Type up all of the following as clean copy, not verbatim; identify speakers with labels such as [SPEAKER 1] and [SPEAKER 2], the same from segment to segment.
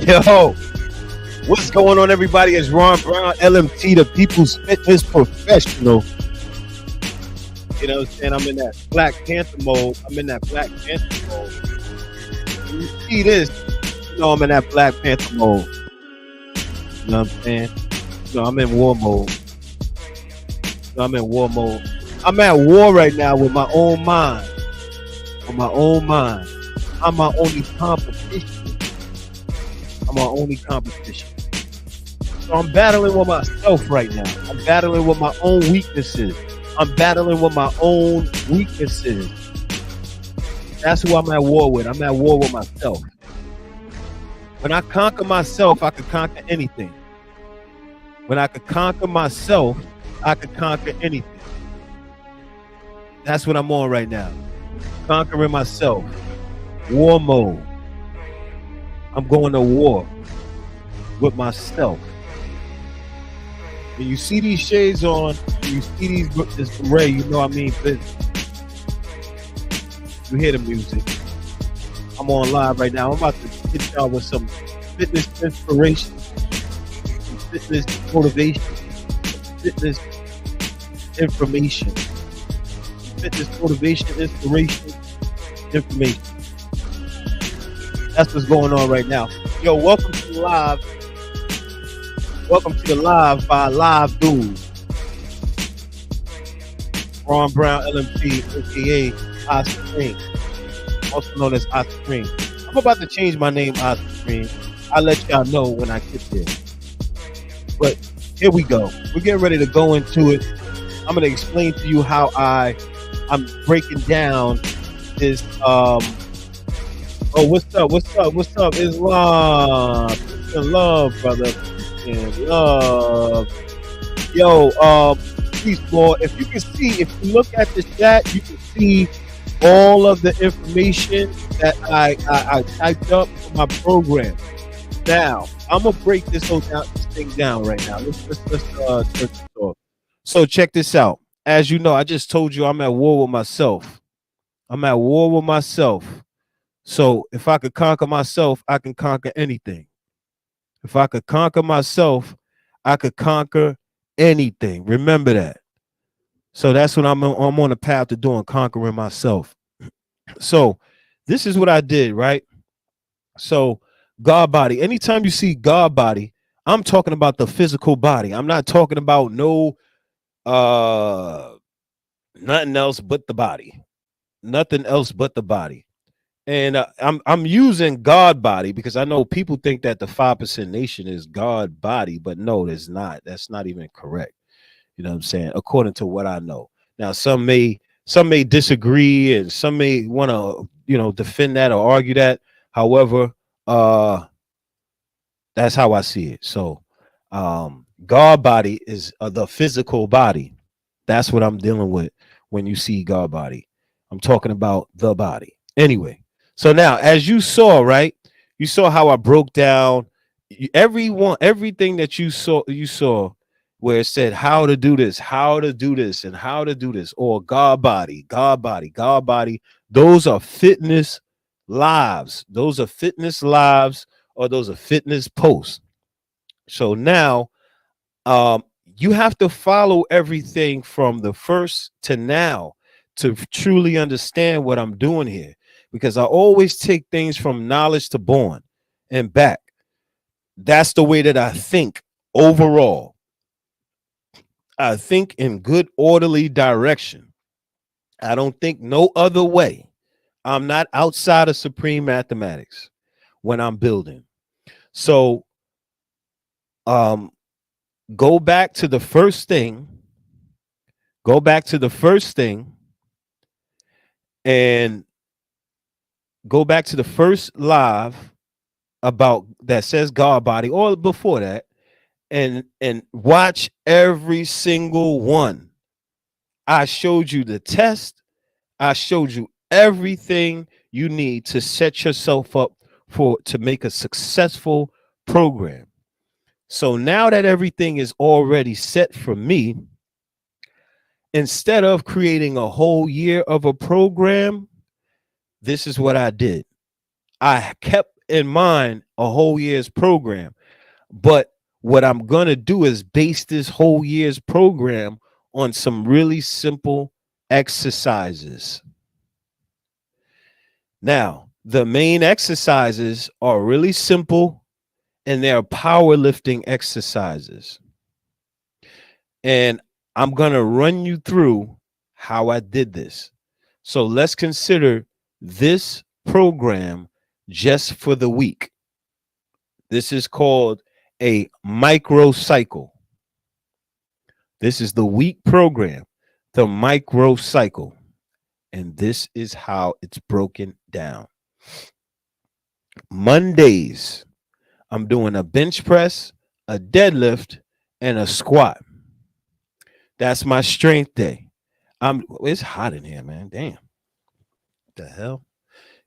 [SPEAKER 1] Yo, what's going on, everybody? It's Ron Brown, LMT, the People's Fitness Professional. You know what I'm saying? I'm in that Black Panther mode. When you see this, you know I'm in that Black Panther mode. You know what I'm saying? You know, I'm in war mode. I'm at war right now with my own mind. I'm my only competition. So I'm battling with myself right now. I'm battling with my own weaknesses. That's who I'm at war with. I'm at war with myself. When I conquer myself, I can conquer anything. When I could conquer myself, I could conquer anything. That's what I'm on right now. Conquering myself. War mode. I'm going to war with myself. When you see these shades on, when you see this beret, you know I mean business. You hear the music. I'm on live right now. I'm about to hit y'all with some fitness inspiration, some fitness motivation, some fitness information. Fitness motivation, inspiration, information. That's what's going on right now. Yo, welcome to the live. Welcome to the live by Live Dude. Ron Brown, LMP, aka Oscar Green, also known as Oscar Green. I'm about to change my name, Oscar Green. I'll let y'all know when I get there. But here we go. We're getting ready to go into it. I'm going to explain to you how I'm breaking down this. What's up, Islam? Peace and love, brother. Peace and love. Yo, peace, boy. If you look at the chat, you can see all of the information that I typed up for my program. Now, I'm gonna break this thing down right now. Let's turn this off. So check this out. As you know, I just told you I'm at war with myself. So if I could conquer myself, I can conquer anything. If I could conquer myself, I could conquer anything. Remember that. So that's what I'm on the path to doing, conquering myself. So this is what I did, right? So God body. Anytime you see God body, I'm talking about the physical body. I'm not talking about nothing else but the body. Nothing else but the body. And I'm using God body because I know people think that the 5% nation is God body, but no, there's not. That's not even correct. You know what I'm saying? According to what I know. Now, some may disagree and some may want to, defend that or argue that. However, that's how I see it. So God body is the physical body. That's what I'm dealing with when you see God body. I'm talking about the body. Anyway. So now, as you saw, right? You saw how I broke down everything that you saw where it said how to do this, and how to do this, or God body. Those are fitness lives. Or those are fitness posts. So now, you have to follow everything from the first to now to truly understand what I'm doing here. Because I always take things from knowledge to born and back. That's the way that I think overall. I think in good, orderly direction. I don't think no other way. I'm not outside of supreme mathematics when I'm building. So go back to the first thing. And go back to the first live about that says God body, or before that, and watch every single one. I showed you the test. I showed you everything you need to set yourself up to make a successful program. So now that everything is already set for me, instead of creating a whole year of a program, this is what I did. I kept in mind a whole year's program. But what I'm going to do is base this whole year's program on some really simple exercises. Now, the main exercises are really simple and they're powerlifting exercises. And I'm going to run you through how I did this. So let's consider this program just for the week. This is called a microcycle. This is the week program, the microcycle. And this is how it's broken down. Mondays, I'm doing a bench press, a deadlift, and a squat. That's my strength day. It's hot in here, man. Damn. What the hell?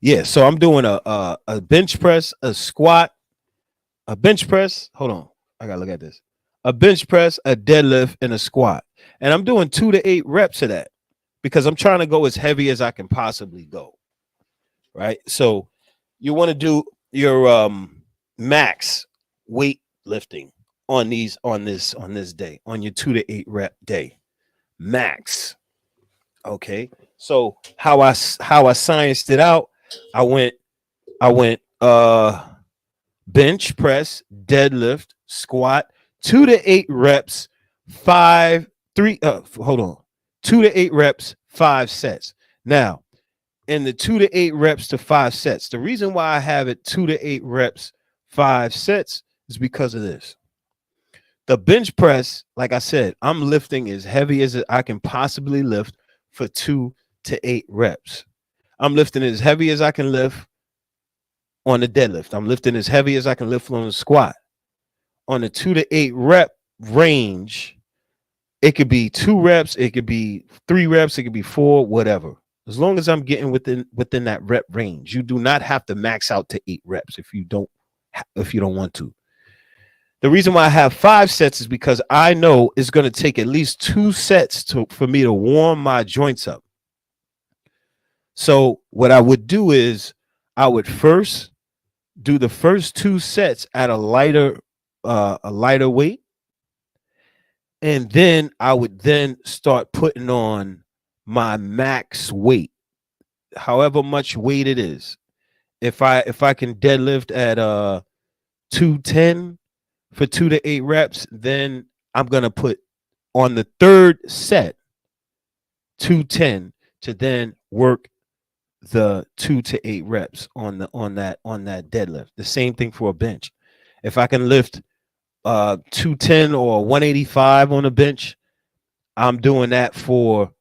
[SPEAKER 1] Yeah, so I'm doing a bench press, a squat, a bench press. Hold on. I gotta look at this. A bench press, a deadlift, and a squat. And I'm doing 2 to 8 reps of that because I'm trying to go as heavy as I can possibly go. Right. So you want to do your max weight lifting on this day, on your 2 to 8 rep day. Max. Okay. So how I scienced it out, I went bench press, deadlift, squat, 2 to 8 reps, 2 to 8 reps, 5 sets. Now, in the 2 to 8 reps to 5 sets, the reason why I have it 2 to 8 reps, 5 sets is because of this. The bench press, like I said, I'm lifting as heavy as I can possibly lift for 2 to 8 reps. I'm lifting as heavy as I can lift on the deadlift. I'm lifting as heavy as I can lift on the squat. On the 2 to 8 rep range, it could be 2 reps, it could be 3 reps, it could be 4, whatever. As long as I'm getting within that rep range. You do not have to max out to 8 reps if you don't want to. The reason why I have 5 sets is because I know it's going to take at least 2 sets for me to warm my joints up. So what I would do is I would first do the first 2 sets at a lighter weight, and then I would then start putting on my max weight, however much weight it is. If I can deadlift at 210 for 2 to 8 reps, then I'm gonna put on the 3rd set 210 to then work the 2 to 8 reps on that deadlift. The same thing for a bench. If I can lift 210 or 185 on a bench, I'm doing that for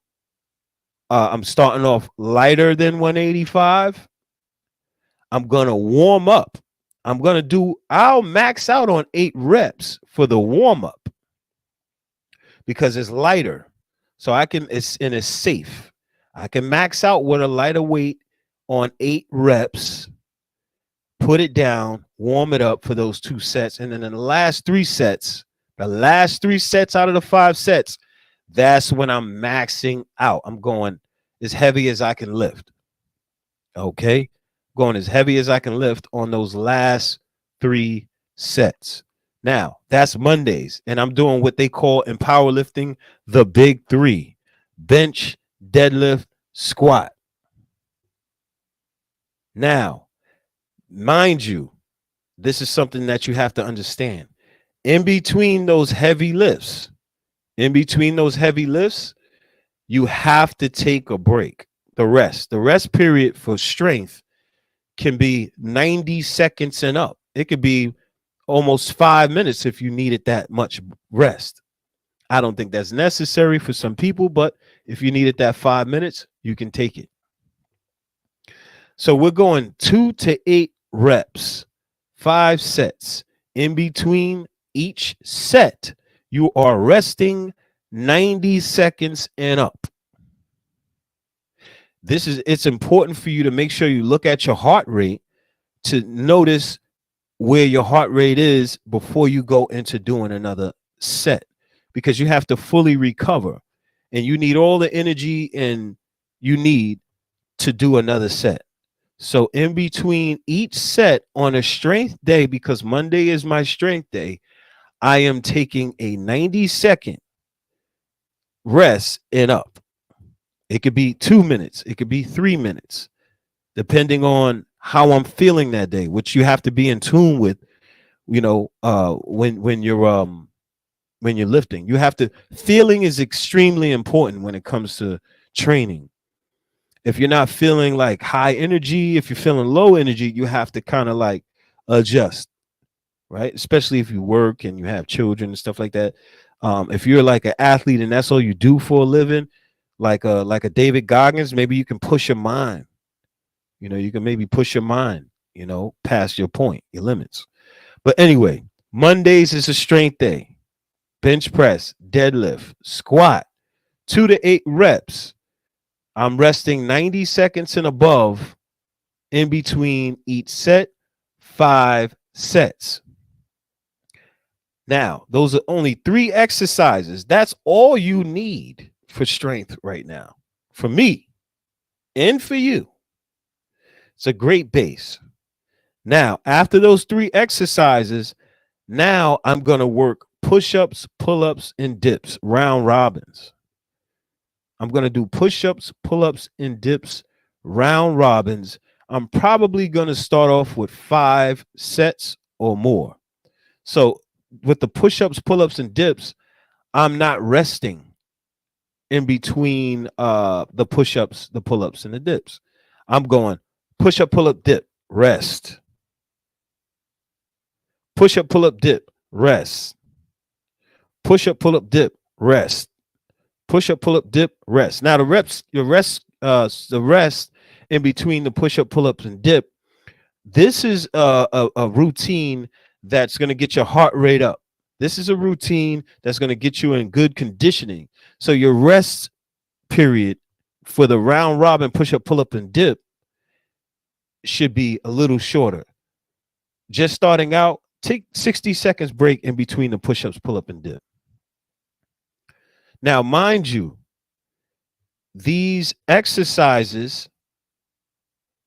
[SPEAKER 1] I'm starting off lighter than 185. I'm gonna warm up. I'll max out on 8 reps for the warm up because it's lighter. So it's safe. I can max out with a lighter weight on 8 reps, put it down, warm it up for those 2 sets. And then in the last 3 sets out of the 5 sets, that's when I'm maxing out. I'm going as heavy as I can lift. Okay. Going as heavy as I can lift on those last 3 sets. Now, that's Mondays. And I'm doing what they call in powerlifting the big 3: bench, deadlift, squat. Now, mind you, this is something that you have to understand. In between those heavy lifts, you have to take a break. The rest period for strength can be 90 seconds and up. It could be almost 5 minutes if you needed that much rest. I don't think that's necessary for some people, but if you needed that 5 minutes, you can take it. So we're going 2 to 8 reps, 5 sets. In between each set, you are resting 90 seconds and up. It's important for you to make sure you look at your heart rate to notice where your heart rate is before you go into doing another set, because you have to fully recover and you need all the energy and you need to do another set. So in between each set on a strength day, because Monday is my strength day, I am taking a 90-second rest and up. It could be 2 minutes, it could be 3 minutes, depending on how I'm feeling that day, which you have to be in tune with, when you're lifting. You have to, feeling is extremely important when it comes to training. If you're not feeling like high energy, if you're feeling low energy, you have to kind of like adjust, right? Especially if you work and you have children and stuff like that. If you're like an athlete and that's all you do for a living, like a David Goggins, maybe you can push your mind. You can maybe push your mind, past your point, your limits. But anyway, Mondays is a strength day. Bench press, deadlift, squat, 2 to 8 reps. I'm resting 90 seconds and above in between each set, 5 sets. Now, those are only 3 exercises. That's all you need for strength right now. For me and for you. It's a great base. Now, after those 3 exercises, now I'm going to work push-ups, pull-ups, and dips, round robins. I'm going to do push-ups, pull-ups, and dips, round robins. I'm probably going to start off with 5 sets or more. So with the push-ups, pull-ups, and dips, I'm not resting in between the push-ups, the pull-ups, and the dips. I'm going push-up, pull-up, dip, rest. Push-up, pull-up, dip, rest. Push-up, pull-up, dip, rest. Push-up, pull-up, dip, rest. Now the rest in between the push-up, pull-ups, and dip, this is a routine that's going to get your heart rate up. This is a routine that's going to get you in good conditioning. So your rest period for the round robin, push-up, pull-up, and dip should be a little shorter. Just starting out, take 60 seconds break in between the push-ups, pull-up, and dip. Now, mind you, these exercises,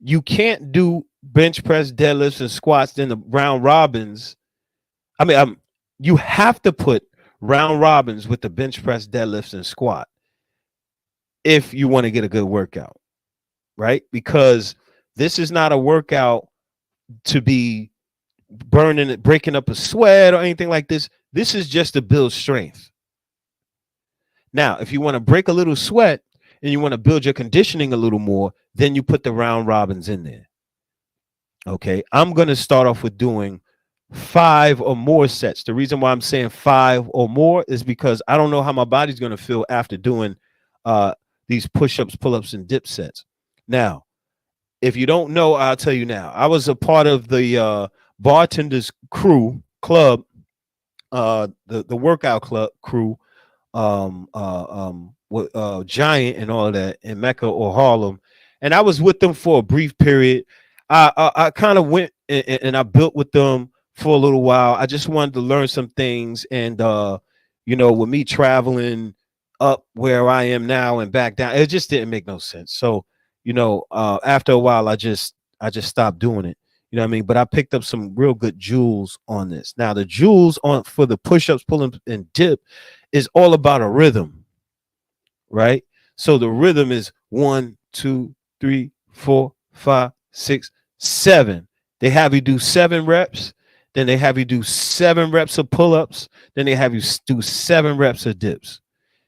[SPEAKER 1] you can't do bench press, deadlifts, and squats, then the round robins. You have to put round robins with the bench press, deadlifts, and squat if you want to get a good workout, right? Because this is not a workout to be burning it, breaking up a sweat or anything like this. This is just to build strength. Now, if you want to break a little sweat and you want to build your conditioning a little more, then you put the round robins in there. Okay, I'm going to start off with doing 5 or more sets. The reason why I'm saying 5 or more is because I don't know how my body's going to feel after doing these push-ups, pull-ups, and dip sets. Now, if you don't know, I'll tell you now. I was a part of the bartenders club, the workout club crew, with Giant and all of that in Mecca or Harlem, and I was with them for a brief period. I kind of went and I built with them for a little while. I just wanted to learn some things, and with me traveling up where I am now and back down, it just didn't make no sense. So after a while, I just stopped doing it. You know what I mean? But I picked up some real good jewels on this. Now the jewels on for the push-ups, pull-ups, and dip is all about a rhythm, right? So the rhythm is 1, 2, 3, 4, 5, 6, 7. They have you do 7 reps, then they have you do 7 reps of pull-ups, then they have you do 7 reps of dips.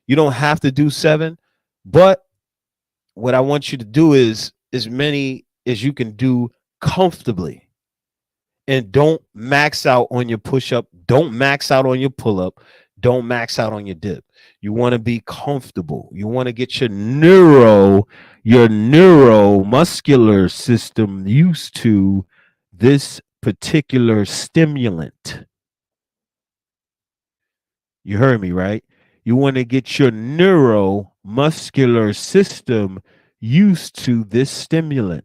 [SPEAKER 1] You don't have to do 7, but what I want you to do is as many as you can do comfortably. And don't max out on your push-up, don't max out on your pull-up, don't max out on your dip. You want to be comfortable. You want to get your neuromuscular system used to this particular stimulant. You heard me, right? You want to get your neuromuscular system used to this stimulant.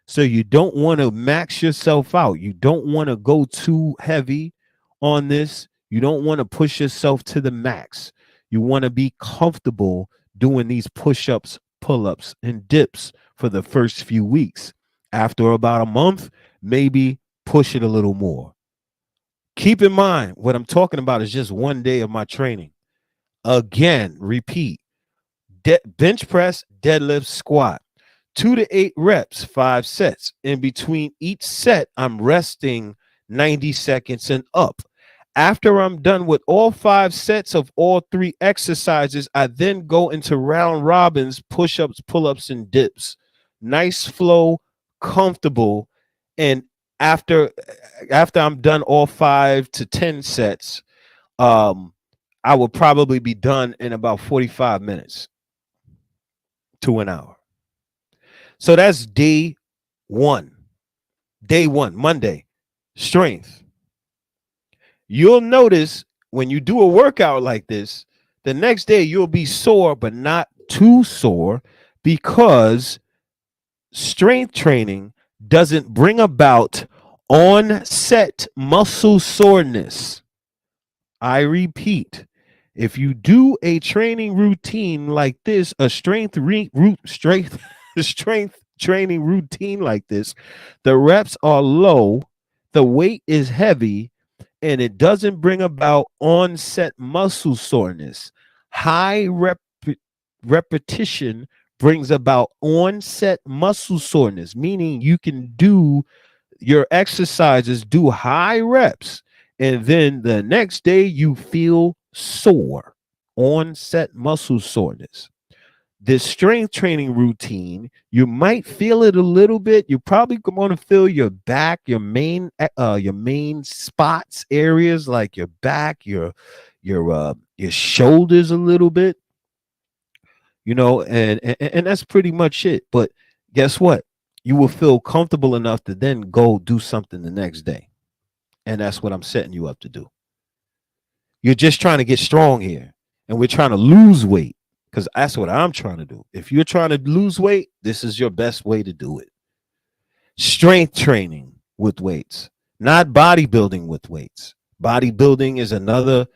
[SPEAKER 1] So you don't want to max yourself out. You don't want to go too heavy on this. You don't want to push yourself to the max. You want to be comfortable doing these push-ups, pull-ups, and dips for the first few weeks. After about a month, maybe push it a little more. Keep in mind, what I'm talking about is just one day of my training. Again, repeat: bench press, deadlift, squat. 2 to 8 reps, 5 sets. In between each set, I'm resting 90 seconds and up. After I'm done with all 5 sets of all 3 exercises, I then go into round robins, push-ups, pull-ups, and dips. Nice flow, comfortable. And after I'm done all 5 to 10 sets, I will probably be done in about 45 minutes to an hour. So that's day one. Day one, Monday, strength. You'll notice when you do a workout like this, the next day you'll be sore, but not too sore, because strength training doesn't bring about onset muscle soreness. I repeat, if you do a training routine like this, a strength training routine like this, the reps are low, the weight is heavy, and it doesn't bring about onset muscle soreness. High repetition brings about onset muscle soreness, meaning you can do your exercises, do high reps, and then the next day you feel sore, onset muscle soreness. This strength training routine, you might feel it a little bit. You're probably going to feel your back, your main spots areas, like your back, your shoulders a little bit, and that's pretty much it. But guess what? You will feel comfortable enough to then go do something the next day. And that's what I'm setting you up to do. You're just trying to get strong here, and we're trying to lose weight, because that's what I'm trying to do. If you're trying to lose weight, this is your best way to do it. Strength training with weights, not bodybuilding with weights. Bodybuilding is another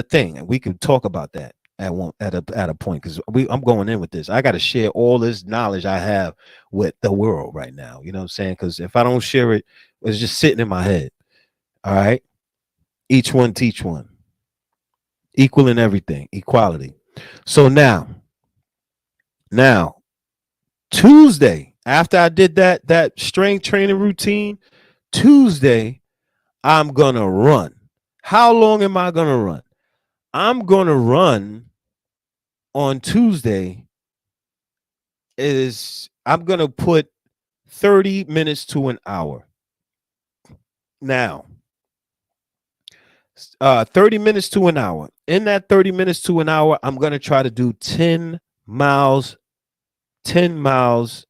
[SPEAKER 1] thing, and we can talk about that at a point, because I'm going in with this. I got to share all this knowledge I have with the world right now. You know what I'm saying? Because if I don't share it, it's just sitting in my head. All right. Each one teach one. Equal in everything. Equality. So now Tuesday, after I did that strength training routine, Tuesday, I'm gonna run. How long am I gonna run? I'm gonna run on Tuesday. I'm gonna put 30 minutes to an hour. Now, 30 minutes to an hour. In that 30 minutes to an hour, I'm gonna try to do 10 miles. 10 miles.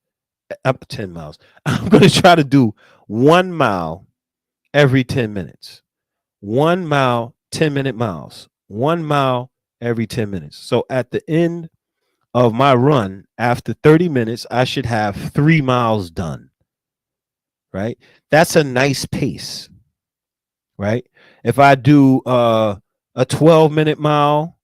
[SPEAKER 1] Up 10 miles. I'm gonna try to do 1 mile every 10 minutes. 1 mile, 10-minute miles. 1 mile every 10 minutes. So at the end of my run, after 30 minutes, I should have 3 miles done. Right? That's a nice pace. Right? If I do a 12-minute mile,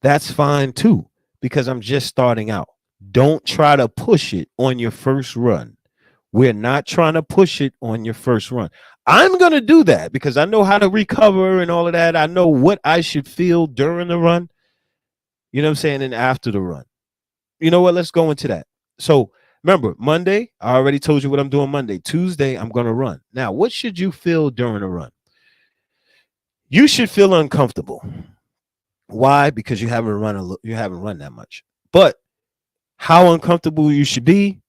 [SPEAKER 1] that's fine too, because I'm just starting out. Don't try to push it on your first run. We're not trying to push it on your first run. I'm going to do that because I know how to recover and all of that. I know what I should feel during the run. You know what I'm saying? And after the run. You know what? Let's go into that. So remember, Monday, I already told you what I'm doing Monday. Tuesday, I'm going to run. Now, what should you feel during a run? You should feel uncomfortable. Why? Because you haven't run that much. But how uncomfortable you should be,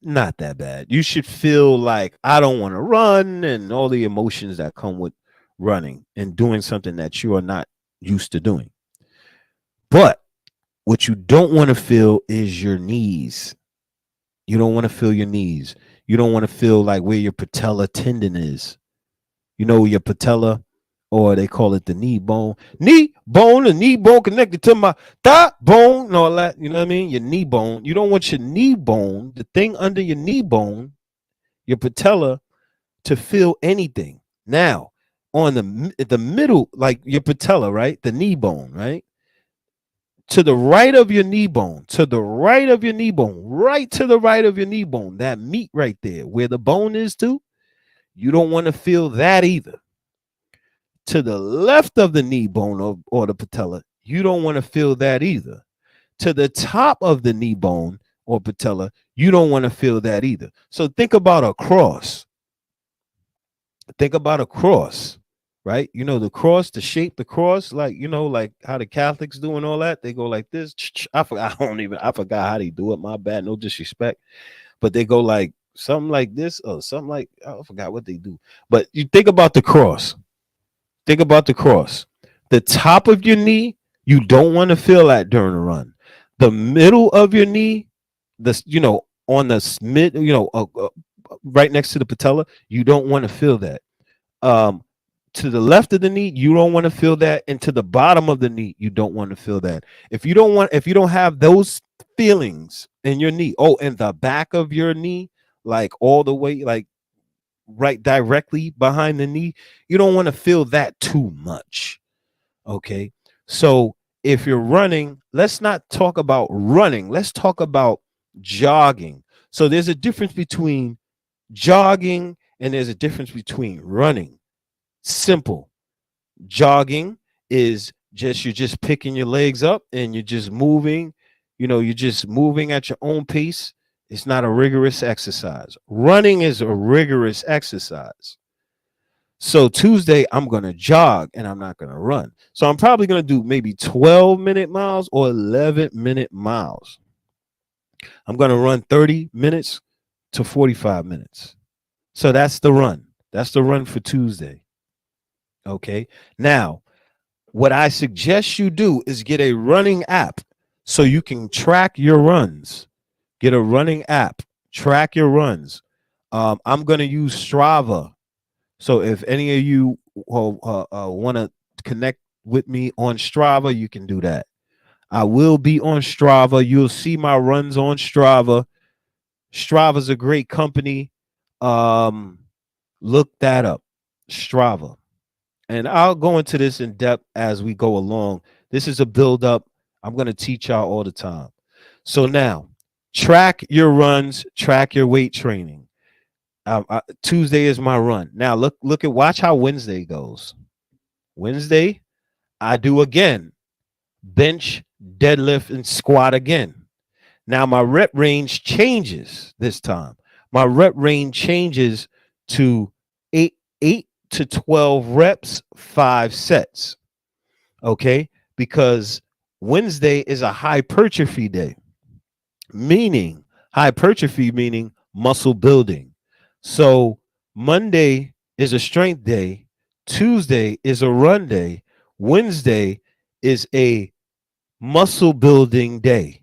[SPEAKER 1] not that bad. You should feel like, I don't want to run, and all the emotions that come with running and doing something that you are not used to doing. But what you don't want to feel is your knees. You don't want to feel your knees. You don't want to feel like where your patella tendon is. You know, your patella, or they call it the knee bone. The knee bone connected to my thigh bone and all that. You know what I mean? Your knee bone. You don't want your knee bone, the thing under your knee bone, your patella, to feel anything. Now, on the middle, like your patella, right? The knee bone, right? to the right of your knee bone, to the right of your knee bone, right to the right of your knee bone, that meat right there where the bone is too, you don't want to feel that either. To the left of the knee bone or the patella, you don't want to feel that either. To the top of the knee bone or patella, you don't want to feel that either. So think about a cross. Think about a cross, right? You know, the cross, the shape, the cross, like, you know, like how the Catholics do and all that. They go like this. I forgot, I forgot how they do it. My bad, no disrespect. But they go like something like this or something like, I forgot what they do. But you think about the cross. Think about the cross. The top of your knee, you don't want to feel that during a run. The middle of your knee, the on the mid, right next to the patella, you don't want to feel that. Um, to the left of the knee, you don't want to feel that, and to the bottom of the knee, you don't want to feel that. If you don't have those feelings in your knee, oh, in the back of your knee, like all the way, like right directly behind the knee, you don't want to feel that too much. Okay. So if you're running, let's not talk about running. Let's talk about jogging. So there's a difference between jogging and there's a difference between running. Simple. Jogging is just you're just picking your legs up and you're just moving, you're just moving at your own pace. It's not a rigorous exercise. Running is a rigorous exercise. So Tuesday, I'm going to jog and I'm not going to run. So I'm probably going to do maybe 12-minute miles or 11-minute miles. I'm going to run 30 minutes to 45 minutes. So that's the run. That's the run for Tuesday. Okay. Now, what I suggest you do is get a running app so you can track your runs. Get a running app, track your runs. I'm going to use Strava. So if any of you want to connect with me on Strava, you can do that. I will be on Strava. You'll see my runs on Strava. Strava's a great company. Look that up, Strava. And I'll go into this in depth as we go along. This is a build up. I'm going to teach y'all all the time. So now, track your runs, track your weight training. Tuesday is my run. Now watch how Wednesday goes. Wednesday, I do again bench, deadlift, and squat again. Now my rep range changes this time. My rep range changes to 8 to 12 reps, 5 sets. Okay, because Wednesday is a hypertrophy day, meaning muscle building. So Monday is a strength day. Tuesday is a run day. Wednesday is a muscle building day,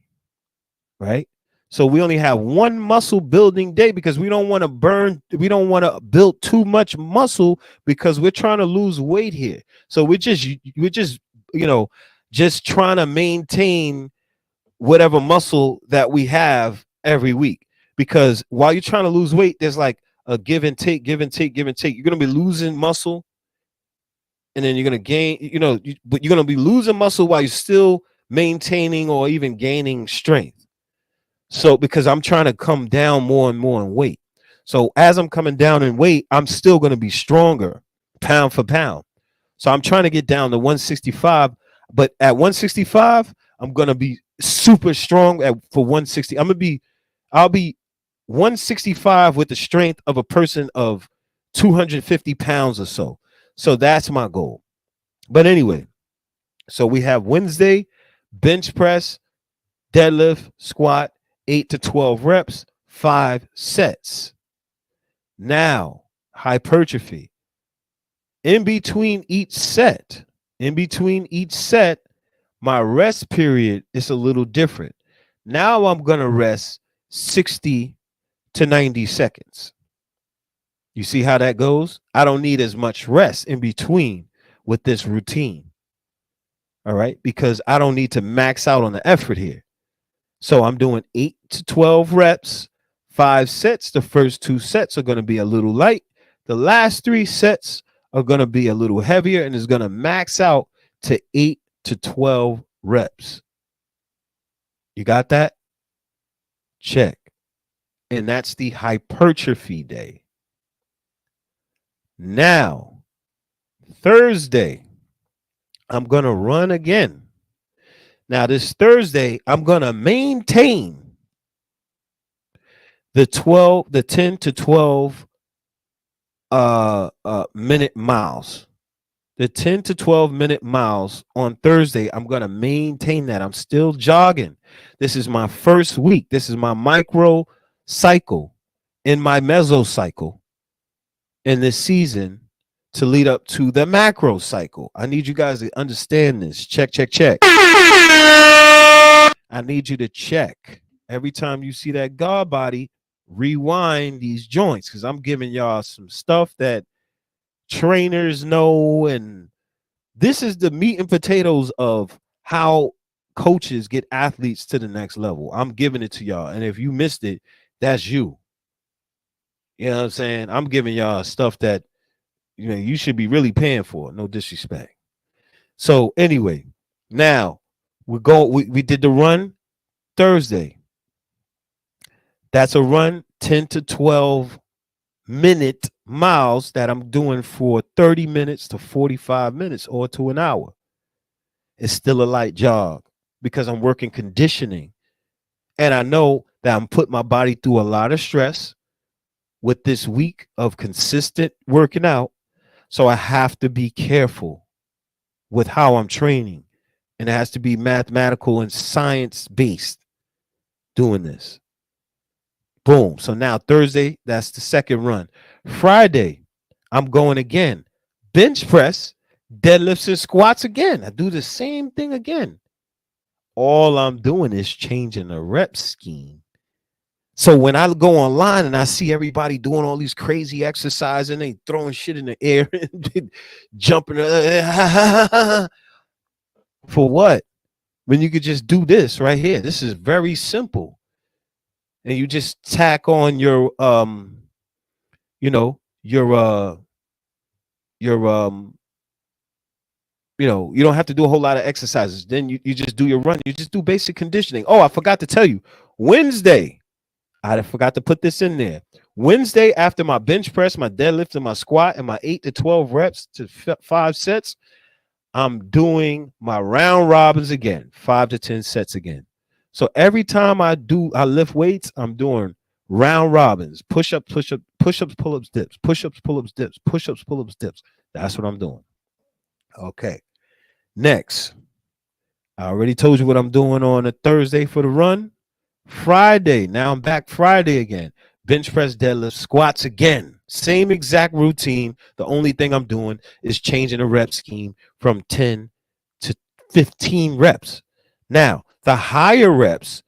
[SPEAKER 1] right? So we only have one muscle building day because we don't want to build too much muscle because we're trying to lose weight here. So we're just just trying to maintain whatever muscle that we have every week. Because while you're trying to lose weight, there's like a give and take, give and take, give and take. You're going to be losing muscle and then you're going to gain, but you're going to be losing muscle while you're still maintaining or even gaining strength. So because I'm trying to come down more and more in weight. So as I'm coming down in weight, I'm still going to be stronger pound for pound. So I'm trying to get down to 165, but at 165, I'm going to be super strong for 160. I'll be 165 with the strength of a person of 250 pounds or so. So that's my goal. But anyway, so we have Wednesday, bench press, deadlift, squat, 8 to 12 reps, 5 sets. Now, hypertrophy. In between each set, my rest period is a little different. Now I'm going to rest 60 to 90 seconds. You see how that goes? I don't need as much rest in between with this routine. All right, because I don't need to max out on the effort here. So I'm doing 8 to 12 reps, 5 sets. The first 2 sets are going to be a little light. The last 3 sets are going to be a little heavier and it's going to max out to 8 to 12 reps. You got that? Check. And that's the hypertrophy day. Now, Thursday, I'm going to run again. Now, this Thursday, I'm going to maintain the 10 to 12 minute miles. The 10 to 12-minute miles on Thursday, I'm going to maintain that. I'm still jogging. This is my first week. This is my micro cycle in my mesocycle in this season to lead up to the macro cycle. I need you guys to understand this. Check, check, check. I need you to check. Every time you see that God body, rewind these joints, because I'm giving y'all some stuff that trainers know, and this is the meat and potatoes of how coaches get athletes to the next level. I'm giving it to y'all, and if you missed it, that's you. You know what I'm saying? I'm giving y'all stuff that you should be really paying for. No disrespect. So anyway, now we did the run Thursday. That's a run 10 to 12-minute miles that I'm doing for 30 minutes to 45 minutes or to an hour. It's still a light jog because I'm working conditioning. And I know that I'm putting my body through a lot of stress with this week of consistent working out. So I have to be careful with how I'm training. And it has to be mathematical and science-based doing this. Boom. So now Thursday, that's the second run. Friday, I'm going again. Bench press, deadlifts, and squats again. I do the same thing again. All I'm doing is changing the rep scheme. So when I go online and I see everybody doing all these crazy exercises and they throwing shit in the air and jumping, for what? When you could just do this right here. This is very simple. And you just tack on your you don't have to do a whole lot of exercises. Then you just do your run. You just do basic conditioning. Oh, I forgot to tell you. Wednesday, I forgot to put this in there. Wednesday, after my bench press, my deadlift, and my squat, and my 8 to 12 reps to 5 sets, I'm doing my round robins again, 5 to 10 sets again. So every time I lift weights, I'm doing round robins, push-ups, push-ups, pull-ups, dips, push-ups, pull-ups, dips, push-ups, pull-ups, dips. That's what I'm doing. Okay. Next, I already told you what I'm doing on a Thursday for the run. Friday, now I'm back Friday again. Bench press, deadlift, squats again. Same exact routine. The only thing I'm doing is changing the rep scheme from 10 to 15 reps. Now, the higher reps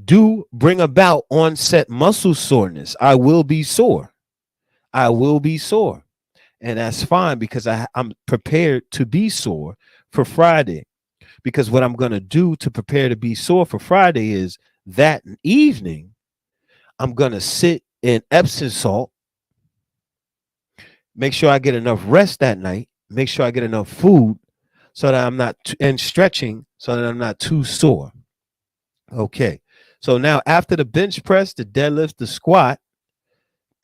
[SPEAKER 1] do bring about onset muscle soreness. I will be sore. And that's fine because I'm prepared to be sore for Friday. Because what I'm going to do to prepare to be sore for Friday is that evening, I'm going to sit in Epsom salt, make sure I get enough rest that night, make sure I get enough food so that I'm not, and stretching so that I'm not too sore. Okay. So now after the bench press, the deadlift, the squat,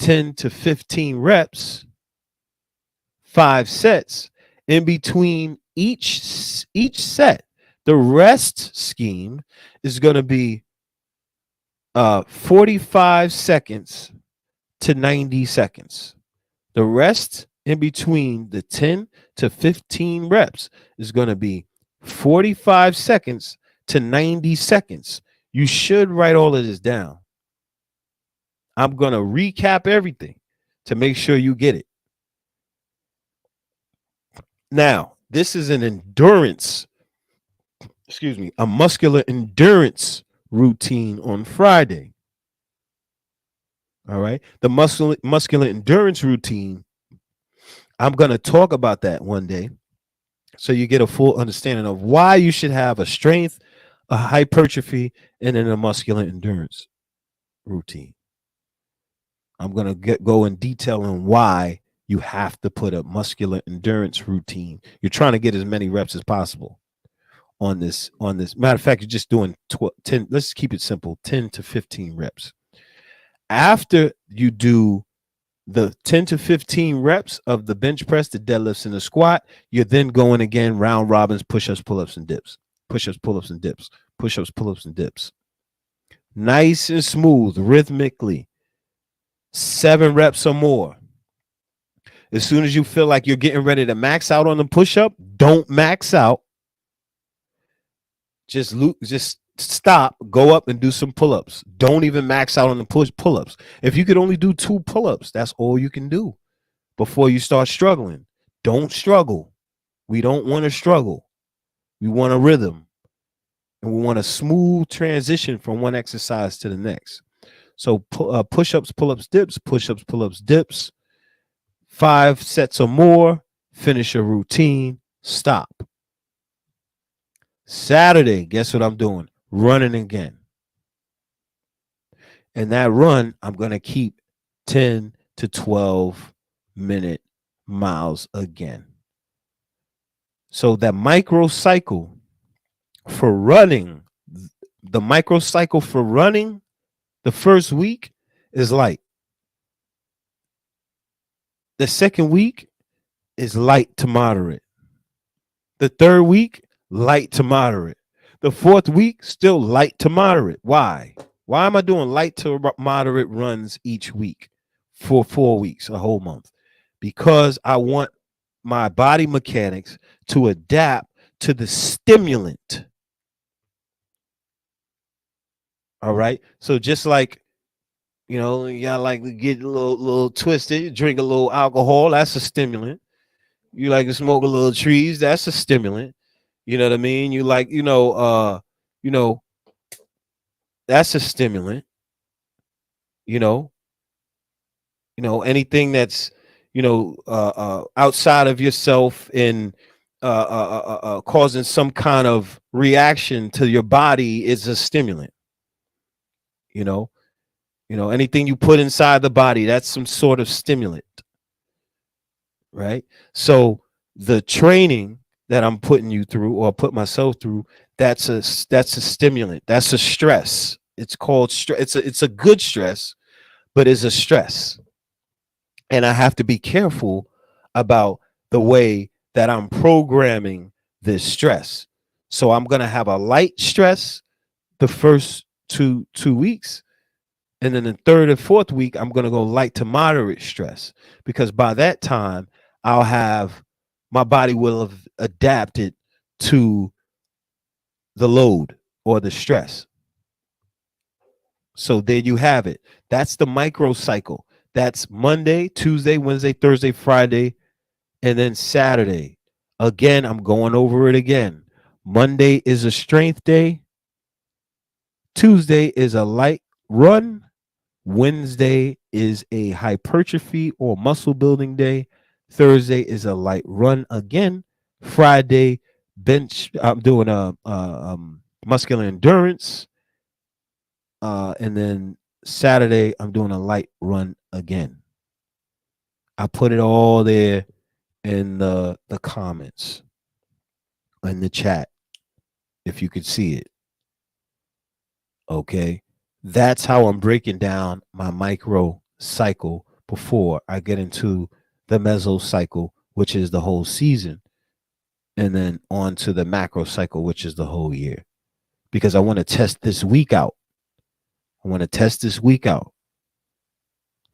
[SPEAKER 1] 10 to 15 reps, 5 sets. In between each set, the rest scheme is going to be 45 seconds to 90 seconds. The rest in between the 10 to 15 reps is going to be 45 seconds to 90 seconds. You should write all of this down. I'm going to recap everything to make sure you get it. Now, this is an a muscular endurance routine on Friday. All right. The muscular endurance routine, I'm going to talk about that one day so you get a full understanding of why you should have a strength, a hypertrophy, and then a muscular endurance routine. I'm going to go in detail on why you have to put a muscular endurance routine. You're trying to get as many reps as possible. on this. Matter of fact, you're just doing 10. Let's keep it simple, 10 to 15 reps. After you do the 10 to 15 reps of the bench press, the deadlifts, and the squat, you're then going again round robins, push-ups, pull-ups, and dips. Push-ups, pull-ups, and dips. Push-ups, pull-ups, and dips. Nice and smooth, rhythmically. 7 reps or more. As soon as you feel like you're getting ready to max out on the push-up, don't max out. Just stop, go up and do some pull-ups. Don't even max out on the pull-ups. If you could only do 2 pull-ups, that's all you can do before you start struggling. Don't struggle. We don't want to struggle. We want a rhythm. And we want a smooth transition from one exercise to the next. So push-ups, pull-ups, dips, push-ups, pull-ups, dips. 5 sets or more. Finish your routine. Stop. Saturday, guess what I'm doing? Running again. And that run, I'm going to keep 10 to 12 minute miles again. So that microcycle for running, the microcycle for running the first week is light. The second week is light to moderate. The third week, light to moderate. The fourth week, still light to moderate. Why? Why am I doing light to moderate runs each week for 4 weeks, a whole month? Because I want my body mechanics to adapt to the stimulant. All right. So just like, you know, y'all like to get a little twisted, drink a little alcohol, that's a stimulant. You like to smoke a little trees, that's a stimulant. You know what I mean? You like, that's a stimulant. Anything that's, outside of yourself and causing some kind of reaction to your body is a stimulant. Anything you put inside the body, that's some sort of stimulant. Right? So the training that I'm putting you through or put myself through, that's a stimulant. That's a stress. It's called stress. It's a good stress, but it's a stress. And I have to be careful about the way that I'm programming this stress. So I'm going to have a light stress the first two weeks. And then the third and fourth week, I'm going to go light to moderate stress, because by that time, my body will have adapted to the load or the stress. So there you have it. That's the microcycle. That's Monday, Tuesday, Wednesday, Thursday, Friday, and then Saturday. Again, I'm going over it again. Monday is a strength day. Tuesday is a light run. Wednesday is a hypertrophy or muscle building day. Thursday is a light run again. Friday, bench. I'm doing a muscular endurance. And then Saturday, I'm doing a light run again. I put it all there in the comments, in the chat, if you could see it. Okay. That's how I'm breaking down my micro cycle before I get into the meso cycle, which is the whole season, and then on to the macro cycle, which is the whole year. Because I want to test this week out.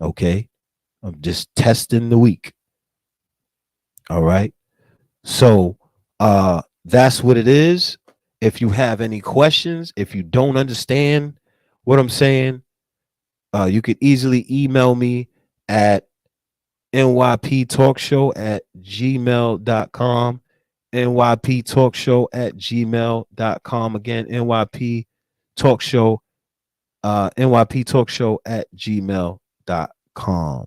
[SPEAKER 1] Okay. I'm just testing the week. All right. So that's what it is. If you have any questions, if you don't understand what I'm saying, you could easily email me at nyptalkshow@gmail.com. nyptalkshow@gmail.com. Again, nyptalkshow nyptalkshow@gmail.com.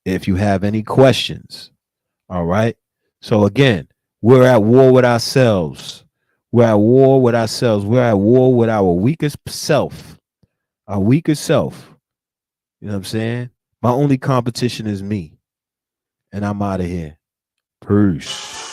[SPEAKER 1] If you have any questions. All right. So again, we're at war with ourselves. We're at war with ourselves. We're at war with our weakest self. Our weakest self. You know what I'm saying? My only competition is me. And I'm out of here. Peace.